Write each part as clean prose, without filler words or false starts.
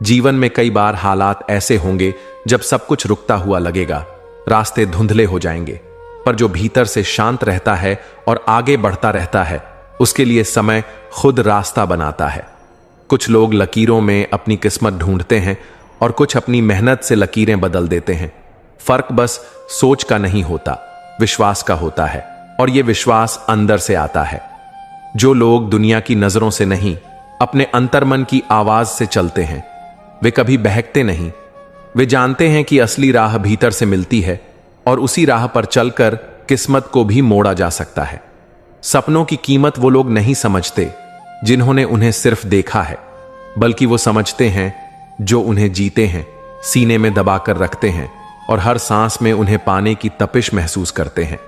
जीवन में कई बार हालात ऐसे होंगे जब सब कुछ रुकता हुआ लगेगा, रास्ते धुंधले हो जाएंगे, पर जो भीतर से शांत रहता है और आगे बढ़ता रहता है, उसके लिए समय खुद रास्ता बनाता है। कुछ लोग लकीरों में अपनी किस्मत ढूंढते हैं और कुछ अपनी मेहनत से लकीरें बदल देते हैं। फर्क बस सोच का नहीं होता, विश्वास का होता है, और यह विश्वास अंदर से आता है। जो लोग दुनिया की नजरों से नहीं, अपने अंतर्मन की आवाज से चलते हैं, वे कभी बहकते नहीं। वे जानते हैं कि असली राह भीतर से मिलती है और उसी राह पर चलकर किस्मत को भी मोड़ा जा सकता है। सपनों की कीमत वो लोग नहीं समझते जिन्होंने उन्हें सिर्फ देखा है, बल्कि वो समझते हैं जो उन्हें जीते हैं, सीने में दबाकर रखते हैं और हर सांस में उन्हें पाने की तपिश महसूस करते हैं।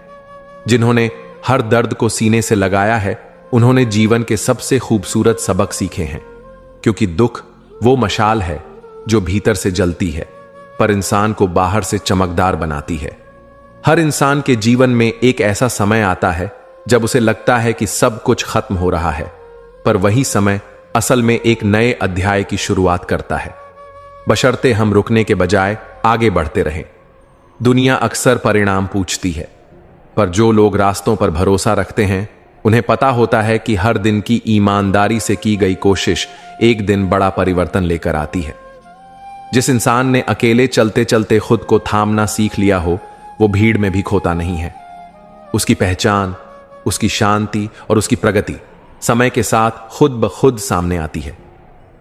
जिन्होंने हर दर्द को सीने से लगाया है, उन्होंने जीवन के सबसे खूबसूरत सबक सीखे हैं, क्योंकि दुख वो मशाल है जो भीतर से जलती है पर इंसान को बाहर से चमकदार बनाती है। हर इंसान के जीवन में एक ऐसा समय आता है जब उसे लगता है कि सब कुछ खत्म हो रहा है, पर वही समय असल में एक नए अध्याय की शुरुआत करता है, बशर्ते हम रुकने के बजाय आगे बढ़ते रहें। दुनिया अक्सर परिणाम पूछती है, पर जो लोग रास्तों पर भरोसा रखते हैं, उन्हें पता होता है कि हर दिन की ईमानदारी से की गई कोशिश एक दिन बड़ा परिवर्तन लेकर आती है। जिस इंसान ने अकेले चलते चलते खुद को थामना सीख लिया हो, वो भीड़ में भी खोता नहीं है। उसकी पहचान, उसकी शांति और उसकी प्रगति समय के साथ खुद ब खुद सामने आती है।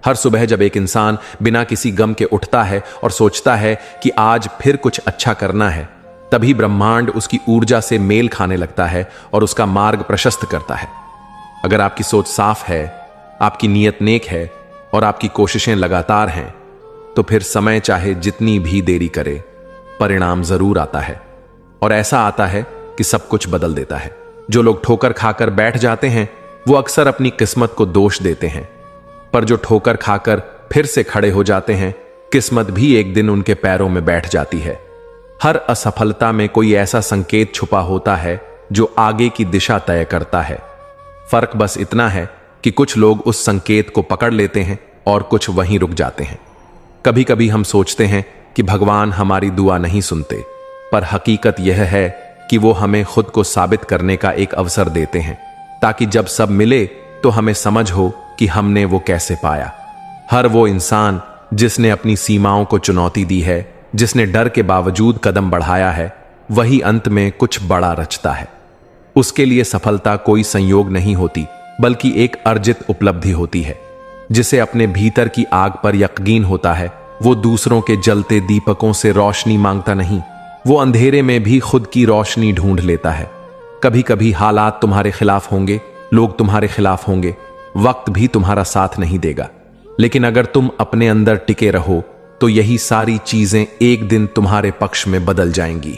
हर सुबह जब एक इंसान बिना किसी गम के उठता है और सोचता है कि आज फिर कुछ अच्छा करना है, तभी ब्रह्मांड उसकी ऊर्जा से मेल खाने लगता है और उसका मार्ग प्रशस्त करता है। अगर आपकी सोच साफ है, आपकी नीयत नेक है और आपकी कोशिशें लगातार हैं, तो फिर समय चाहे जितनी भी देरी करे, परिणाम जरूर आता है। और ऐसा आता है कि सब कुछ बदल देता है। जो लोग ठोकर खाकर बैठ जाते हैं, वो अक्सर अपनी किस्मत को दोष देते हैं, पर जो ठोकर खाकर फिर से खड़े हो जाते हैं, किस्मत भी एक दिन उनके पैरों में बैठ जाती है। हर असफलता में कोई ऐसा संकेत छुपा होता है जो आगे की दिशा तय करता है। फर्क बस इतना है कि कुछ लोग उस संकेत को पकड़ लेते हैं और कुछ वहीं रुक जाते हैं। कभी कभी हम सोचते हैं कि भगवान हमारी दुआ नहीं सुनते, पर हकीकत यह है कि वो हमें खुद को साबित करने का एक अवसर देते हैं, ताकि जब सब मिले तो हमें समझ हो कि हमने वो कैसे पाया। हर वो इंसान जिसने अपनी सीमाओं को चुनौती दी है, जिसने डर के बावजूद कदम बढ़ाया है, वही अंत में कुछ बड़ा रचता है। उसके लिए सफलता कोई संयोग नहीं होती, बल्कि एक अर्जित उपलब्धि होती है। जिसे अपने भीतर की आग पर यकीन होता है, वो दूसरों के जलते दीपकों से रोशनी मांगता नहीं, वो अंधेरे में भी खुद की रोशनी ढूंढ लेता है। कभी कभी हालात तुम्हारे खिलाफ होंगे, लोग तुम्हारे खिलाफ होंगे, वक्त भी तुम्हारा साथ नहीं देगा, लेकिन अगर तुम अपने अंदर टिके रहो तो यही सारी चीजें एक दिन तुम्हारे पक्ष में बदल जाएंगी।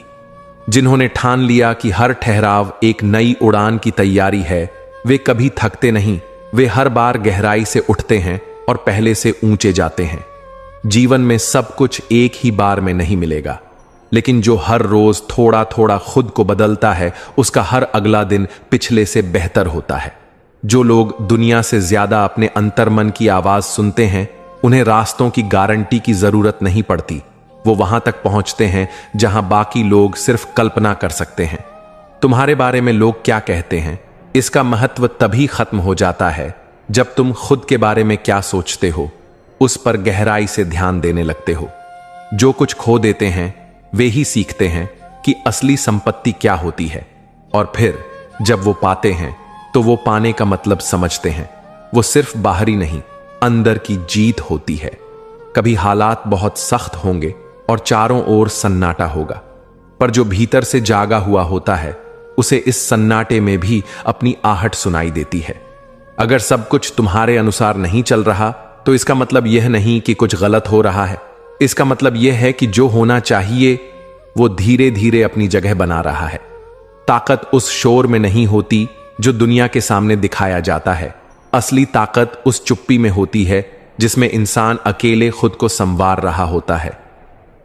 जिन्होंने ठान लिया कि हर ठहराव एक नई उड़ान की तैयारी है, वे कभी थकते नहीं, वे हर बार गहराई से उठते हैं और पहले से ऊंचे जाते हैं। जीवन में सब कुछ एक ही बार में नहीं मिलेगा, लेकिन जो हर रोज थोड़ा थोड़ा खुद को बदलता है, उसका हर अगला दिन पिछले से बेहतर होता है। जो लोग दुनिया से ज्यादा अपने अंतर्मन की आवाज सुनते हैं, उन्हें रास्तों की गारंटी की जरूरत नहीं पड़ती। वो वहां तक पहुंचते हैं जहां बाकी लोग सिर्फ कल्पना कर सकते हैं। तुम्हारे बारे में लोग क्या कहते हैं, इसका महत्व तभी खत्म हो जाता है जब तुम खुद के बारे में क्या सोचते हो, उस पर गहराई से ध्यान देने लगते हो। जो कुछ खो देते हैं, वे ही सीखते हैं कि असली संपत्ति क्या होती है, और फिर जब वो पाते हैं तो वो पाने का मतलब समझते हैं। वो सिर्फ बाहरी नहीं, अंदर की जीत होती है। कभी हालात बहुत सख्त होंगे और चारों ओर सन्नाटा होगा, पर जो भीतर से जागा हुआ होता है, उसे इस सन्नाटे में भी अपनी आहट सुनाई देती है। अगर सब कुछ तुम्हारे अनुसार नहीं चल रहा, तो इसका मतलब यह नहीं कि कुछ गलत हो रहा है। इसका मतलब यह है कि जो होना चाहिए वो धीरे धीरे अपनी जगह बना रहा है। ताकत उस शोर में नहीं होती जो दुनिया के सामने दिखाया जाता है। असली ताकत उस चुप्पी में होती है जिसमें इंसान अकेले खुद को संवार रहा होता है।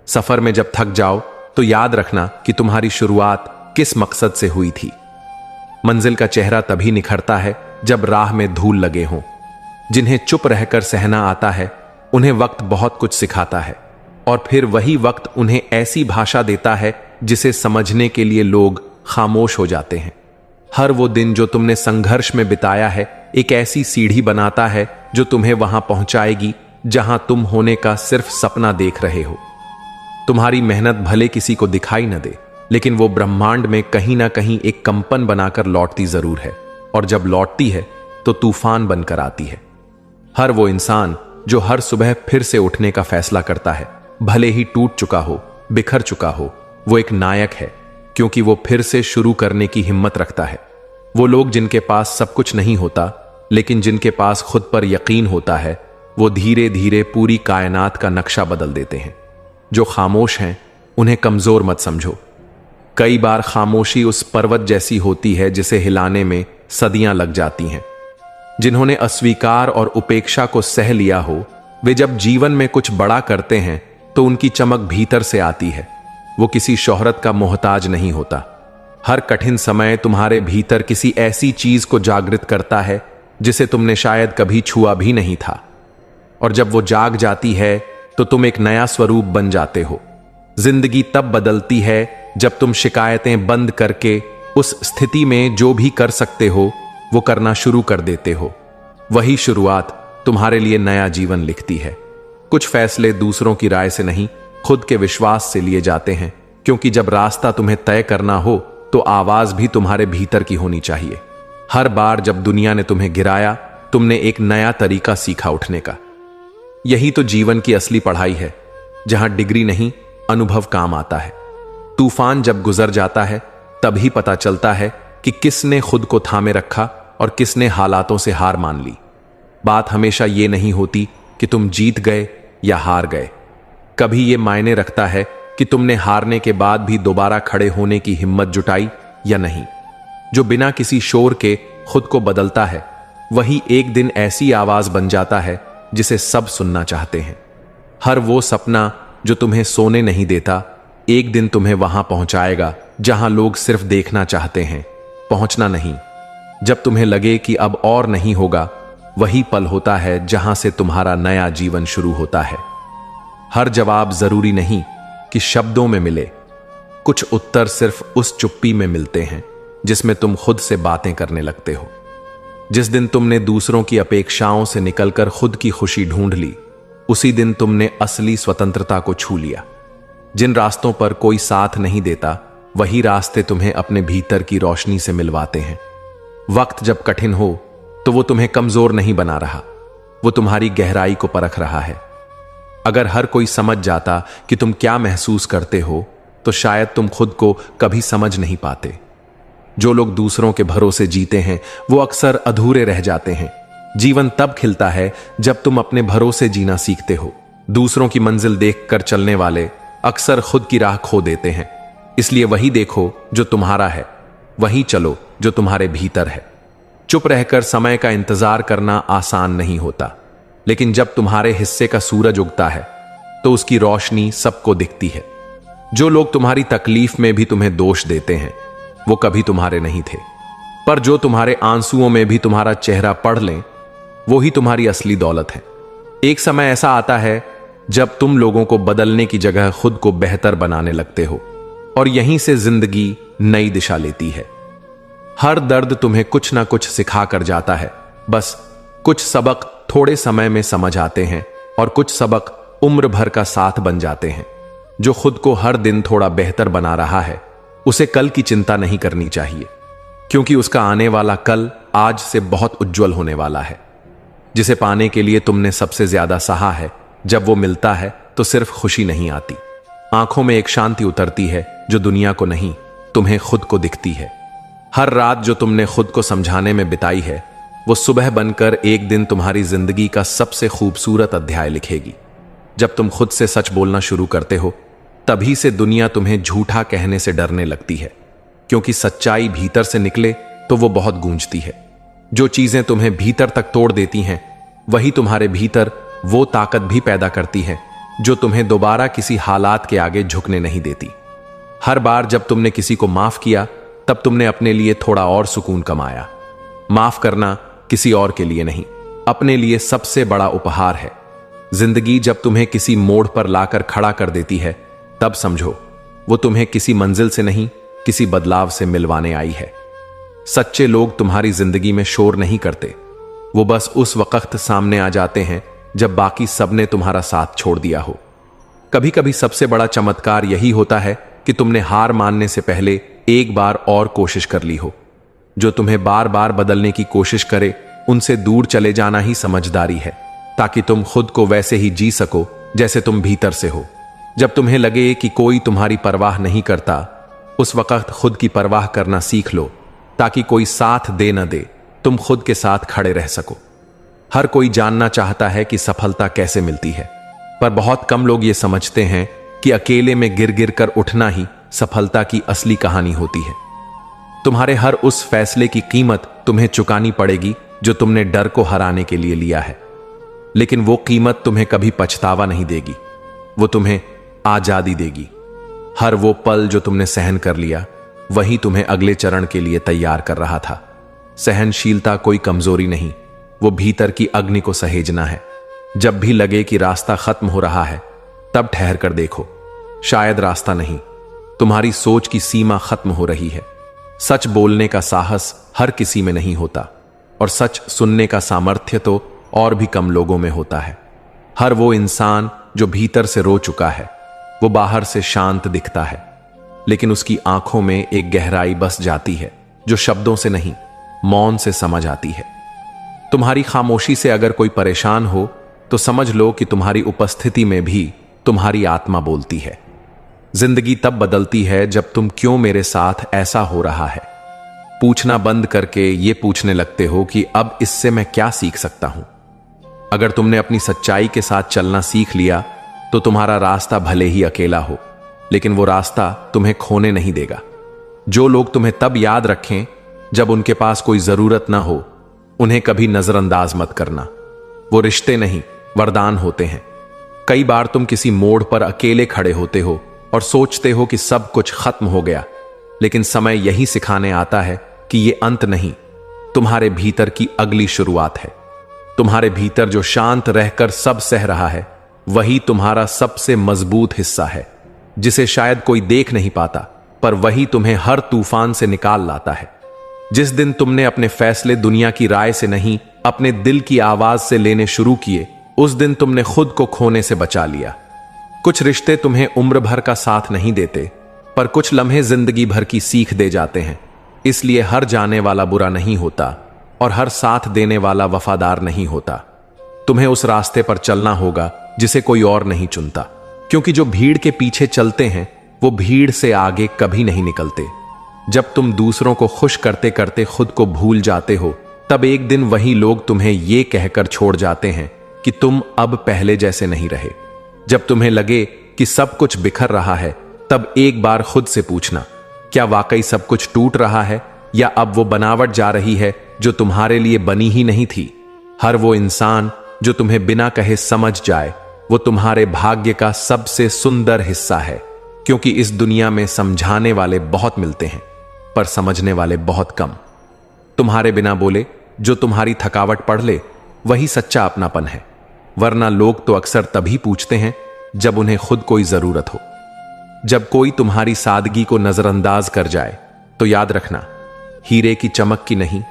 सफर में जब थक जाओ तो याद रखना कि तुम्हारी शुरुआत किस मकसद से हुई थी। मंजिल का चेहरा तभी निखरता है जब राह में धूल लगे हों। जिन्हें चुप रहकर सहना आता है, उन्हें वक्त बहुत कुछ सिखाता है और फिर वही वक्त उन्हें ऐसी भाषा देता है जिसे समझने के लिए लोग खामोश हो जाते हैं। हर वो दिन जो तुमने संघर्ष में बिताया है एक ऐसी सीढ़ी बनाता है जो तुम्हें वहां पहुंचाएगी जहां तुम होने का सिर्फ सपना देख रहे हो। तुम्हारी मेहनत भले किसी को दिखाई न दे, लेकिन वो ब्रह्मांड में कहीं ना कहीं एक कंपन बनाकर लौटती जरूर है, और जब लौटती है तो तूफान बनकर आती है। हर वो इंसान जो हर सुबह फिर से उठने का फैसला करता है, भले ही टूट चुका हो, बिखर चुका हो, वो एक नायक है, क्योंकि वो फिर से शुरू करने की हिम्मत रखता है। वो लोग जिनके पास सब कुछ नहीं होता, लेकिन जिनके पास खुद पर यकीन होता है, वो धीरे धीरे पूरी कायनात का नक्शा बदल देते हैं। जो खामोश हैं उन्हें कमजोर मत समझो। कई बार खामोशी उस पर्वत जैसी होती है जिसे हिलाने में सदियां लग जाती हैं। जिन्होंने अस्वीकार और उपेक्षा को सह लिया हो, वे जब जीवन में कुछ बड़ा करते हैं तो उनकी चमक भीतर से आती है। वो किसी शोहरत का मोहताज नहीं होता। हर कठिन समय तुम्हारे भीतर किसी ऐसी चीज को जागृत करता है जिसे तुमने शायद कभी छुआ भी नहीं था, और जब वो जाग जाती है तो तुम एक नया स्वरूप बन जाते हो। जिंदगी तब बदलती है जब तुम शिकायतें बंद करके उस स्थिति में जो भी कर सकते हो वो करना शुरू कर देते हो। वही शुरुआत तुम्हारे लिए नया जीवन लिखती है। कुछ फैसले दूसरों की राय से नहीं, खुद के विश्वास से लिए जाते हैं, क्योंकि जब रास्ता तुम्हें तय करना हो तो आवाज भी तुम्हारे भीतर की होनी चाहिए। हर बार जब दुनिया ने तुम्हें गिराया, तुमने एक नया तरीका सीखा उठने का। यही तो जीवन की असली पढ़ाई है, जहां डिग्री नहीं, अनुभव काम आता है। तूफान जब गुजर जाता है तभी पता चलता है कि किसने खुद को थामे रखा और किसने हालातों से हार मान ली। बात हमेशा ये नहीं होती कि तुम जीत गए या हार गए। कभी ये मायने रखता है कि तुमने हारने के बाद भी दोबारा खड़े होने की हिम्मत जुटाई या नहीं। जो बिना किसी शोर के खुद को बदलता है, वही एक दिन ऐसी आवाज बन जाता है जिसे सब सुनना चाहते हैं। हर वो सपना जो तुम्हें सोने नहीं देता, एक दिन तुम्हें वहां पहुंचाएगा जहां लोग सिर्फ देखना चाहते हैं, पहुंचना नहीं। जब तुम्हें लगे कि अब और नहीं होगा, वही पल होता है जहां से तुम्हारा नया जीवन शुरू होता है। हर जवाब जरूरी नहीं कि शब्दों में मिले, कुछ उत्तर सिर्फ उस चुप्पी में मिलते हैं जिसमें तुम खुद से बातें करने लगते हो। जिस दिन तुमने दूसरों की अपेक्षाओं से निकलकर खुद की खुशी ढूंढ ली, उसी दिन तुमने असली स्वतंत्रता को छू लिया। जिन रास्तों पर कोई साथ नहीं देता, वही रास्ते तुम्हें अपने भीतर की रोशनी से मिलवाते हैं। वक्त जब कठिन हो तो वो तुम्हें कमजोर नहीं बना रहा, वो तुम्हारी गहराई को परख रहा है। अगर हर कोई समझ जाता कि तुम क्या महसूस करते हो, तो शायद तुम खुद को कभी समझ नहीं पाते। जो लोग दूसरों के भरोसे जीते हैं वो अक्सर अधूरे रह जाते हैं। जीवन तब खिलता है जब तुम अपने भरोसे जीना सीखते हो। दूसरों की मंजिल देखकर चलने वाले अक्सर खुद की राह खो देते हैं। इसलिए वही देखो जो तुम्हारा है, वही चलो जो तुम्हारे भीतर है। चुप रहकर समय का इंतजार करना आसान नहीं होता, लेकिन जब तुम्हारे हिस्से का सूरज उगता है तो उसकी रोशनी सबको दिखती है। जो लोग तुम्हारी तकलीफ में भी तुम्हें दोष देते हैं, वो कभी तुम्हारे नहीं थे, पर जो तुम्हारे आंसुओं में भी तुम्हारा चेहरा पढ़ लें, वो ही तुम्हारी असली दौलत है। एक समय ऐसा आता है जब तुम लोगों को बदलने की जगह खुद को बेहतर बनाने लगते हो, और यहीं से जिंदगी नई दिशा लेती है। हर दर्द तुम्हें कुछ ना कुछ सिखा कर जाता है। बस कुछ सबक थोड़े समय में समझ आते हैं और कुछ सबक उम्र भर का साथ बन जाते हैं। जो खुद को हर दिन थोड़ा बेहतर बना रहा है, उसे कल की चिंता नहीं करनी चाहिए, क्योंकि उसका आने वाला कल आज से बहुत उज्जवल होने वाला है। जिसे पाने के लिए तुमने सबसे ज्यादा सहा है, जब वो मिलता है तो सिर्फ खुशी नहीं आती, आंखों में एक शांति उतरती है जो दुनिया को नहीं, तुम्हें खुद को दिखती है। हर रात जो तुमने खुद को समझाने में बिताई है, वो सुबह बनकर एक दिन तुम्हारी जिंदगी का सबसे खूबसूरत अध्याय लिखेगी। जब तुम खुद से सच बोलना शुरू करते हो, तभी से दुनिया तुम्हें झूठा कहने से डरने लगती है, क्योंकि सच्चाई भीतर से निकले तो वो बहुत गूंजती है। जो चीजें तुम्हें भीतर तक तोड़ देती हैं, वही तुम्हारे भीतर वो ताकत भी पैदा करती है जो तुम्हें दोबारा किसी हालात के आगे झुकने नहीं देती। हर बार जब तुमने किसी को माफ किया, तब तुमने अपने लिए थोड़ा और सुकून कमाया। माफ करना किसी और के लिए नहीं, अपने लिए सबसे बड़ा उपहार है। जिंदगी जब तुम्हें किसी मोड़ पर लाकर खड़ा कर देती है, तब समझो वो तुम्हें किसी मंजिल से नहीं, किसी बदलाव से मिलवाने आई है। सच्चे लोग तुम्हारी जिंदगी में शोर नहीं करते, वो बस उस वक्त सामने आ जाते हैं जब बाकी सबने तुम्हारा साथ छोड़ दिया हो। कभी कभी सबसे बड़ा चमत्कार यही होता है कि तुमने हार मानने से पहले एक बार और कोशिश कर ली हो। जो तुम्हें बार बार बदलने की कोशिश करे, उनसे दूर चले जाना ही समझदारी है, ताकि तुम खुद को वैसे ही जी सको जैसे तुम भीतर से हो। जब तुम्हें लगे कि कोई तुम्हारी परवाह नहीं करता, उस वक्त खुद की परवाह करना सीख लो, ताकि कोई साथ दे न दे, तुम खुद के साथ खड़े रह सको। हर कोई जानना चाहता है कि सफलता कैसे मिलती है, पर बहुत कम लोग ये समझते हैं कि अकेले में गिर गिर कर उठना ही सफलता की असली कहानी होती है। तुम्हारे हर उस फैसले की कीमत तुम्हें चुकानी पड़ेगी जो तुमने डर को हराने के लिए लिया है, लेकिन वो कीमत तुम्हें कभी पछतावा नहीं देगी, वो तुम्हें आजादी देगी। हर वो पल जो तुमने सहन कर लिया, वही तुम्हें अगले चरण के लिए तैयार कर रहा था। सहनशीलता कोई कमजोरी नहीं, वो भीतर की अग्नि को सहेजना है। जब भी लगे कि रास्ता खत्म हो रहा है, तब ठहर कर देखो, शायद रास्ता नहीं, तुम्हारी सोच की सीमा खत्म हो रही है। सच बोलने का साहस हर किसी में नहीं होता, और सच सुनने का सामर्थ्य तो और भी कम लोगों में होता है। हर वो इंसान जो भीतर से रो चुका है, वो बाहर से शांत दिखता है, लेकिन उसकी आंखों में एक गहराई बस जाती है जो शब्दों से नहीं, मौन से समझ आती है। तुम्हारी खामोशी से अगर कोई परेशान हो, तो समझ लो कि तुम्हारी उपस्थिति में भी तुम्हारी आत्मा बोलती है। जिंदगी तब बदलती है जब तुम क्यों मेरे साथ ऐसा हो रहा है पूछना बंद करके ये पूछने लगते हो कि अब इससे मैं क्या सीख सकता हूं। अगर तुमने अपनी सच्चाई के साथ चलना सीख लिया, तो तुम्हारा रास्ता भले ही अकेला हो, लेकिन वो रास्ता तुम्हें खोने नहीं देगा। जो लोग तुम्हें तब याद रखें जब उनके पास कोई जरूरत ना हो, उन्हें कभी नजरअंदाज मत करना। वो रिश्ते नहीं, वरदान होते हैं। कई बार तुम किसी मोड़ पर अकेले खड़े होते हो और सोचते हो कि सब कुछ खत्म हो गया, लेकिन समय यही सिखाने आता है कि ये अंत नहीं, तुम्हारे भीतर की अगली शुरुआत है। तुम्हारे भीतर जो शांत रहकर सब सह रहा है, वही तुम्हारा सबसे मजबूत हिस्सा है, जिसे शायद कोई देख नहीं पाता, पर वही तुम्हें हर तूफान से निकाल लाता है। जिस दिन तुमने अपने फैसले दुनिया की राय से नहीं, अपने दिल की आवाज से लेने शुरू किए, उस दिन तुमने खुद को खोने से बचा लिया। कुछ रिश्ते तुम्हें उम्र भर का साथ नहीं देते, पर कुछ लम्हे जिंदगी भर की सीख दे जाते हैं। इसलिए हर जाने वाला बुरा नहीं होता, और हर साथ देने वाला वफादार नहीं होता। तुम्हें उस रास्ते पर चलना होगा जिसे कोई और नहीं चुनता, क्योंकि जो भीड़ के पीछे चलते हैं, वो भीड़ से आगे कभी नहीं निकलते। जब तुम दूसरों को खुश करते करते खुद को भूल जाते हो, तब एक दिन वही लोग तुम्हें ये कहकर छोड़ जाते हैं कि तुम अब पहले जैसे नहीं रहे। जब तुम्हें लगे कि सब कुछ बिखर रहा है, तब एक बार खुद से पूछना, क्या वाकई सब कुछ टूट रहा है, या अब वो बनावट जा रही है जो तुम्हारे लिए बनी ही नहीं थी। हर वो इंसान जो तुम्हें बिना कहे समझ जाए, वो तुम्हारे भाग्य का सबसे सुंदर हिस्सा है, क्योंकि इस दुनिया में समझाने वाले बहुत मिलते हैं, पर समझने वाले बहुत कम। तुम्हारे बिना बोले, जो तुम्हारी थकावट पढ़ ले, वही सच्चा अपनापन है। वरना लोग तो अक्सर तभी पूछते हैं जब उन्हें खुद कोई जरूरत हो। जब कोई तुम्हारी सादगी को नजरअंदाज कर जाए, तो याद रखना, हीरे की चमक की नहीं,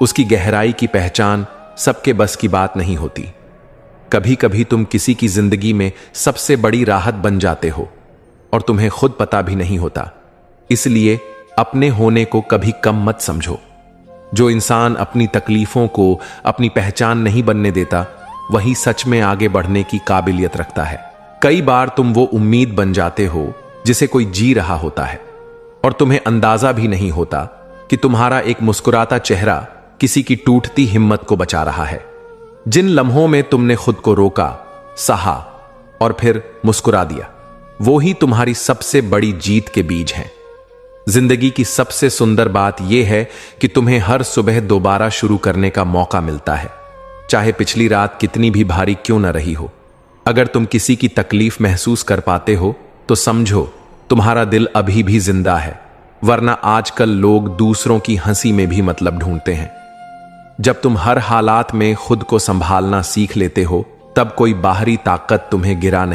उसकी गहराई की पहचान सबके बस की बात नहीं होती। कभी कभी तुम किसी की जिंदगी में सबसे बड़ी राहत बन जाते हो, और तुम्हें खुद पता भी नहीं होता। इसलिए अपने होने को कभी कम मत समझो। जो इंसान अपनी तकलीफों को अपनी पहचान नहीं बनने देता, वही सच में आगे बढ़ने की काबिलियत रखता है। कई बार तुम वो उम्मीद बन जाते हो जिसे कोई जी रहा होता है, और तुम्हें अंदाजा भी नहीं होता कि तुम्हारा एक मुस्कुराता चेहरा किसी की टूटती हिम्मत को बचा रहा है। जिन लम्हों में तुमने खुद को रोका, सहा और फिर मुस्कुरा दिया, वो ही तुम्हारी सबसे बड़ी जीत के बीज हैं। जिंदगी की सबसे सुंदर बात यह है कि तुम्हें हर सुबह दोबारा शुरू करने का मौका मिलता है, चाहे पिछली रात कितनी भी भारी क्यों न रही हो। अगर तुम किसी की तकलीफ महसूस कर पाते हो, तो समझो तुम्हारा दिल अभी भी जिंदा है, वरना आजकल लोग दूसरों की हंसी में भी मतलब ढूंढते हैं। जब तुम हर हालात में खुद को संभालना सीख लेते हो, तब कोई बाहरी ताकत तुम्हें गिरा नहीं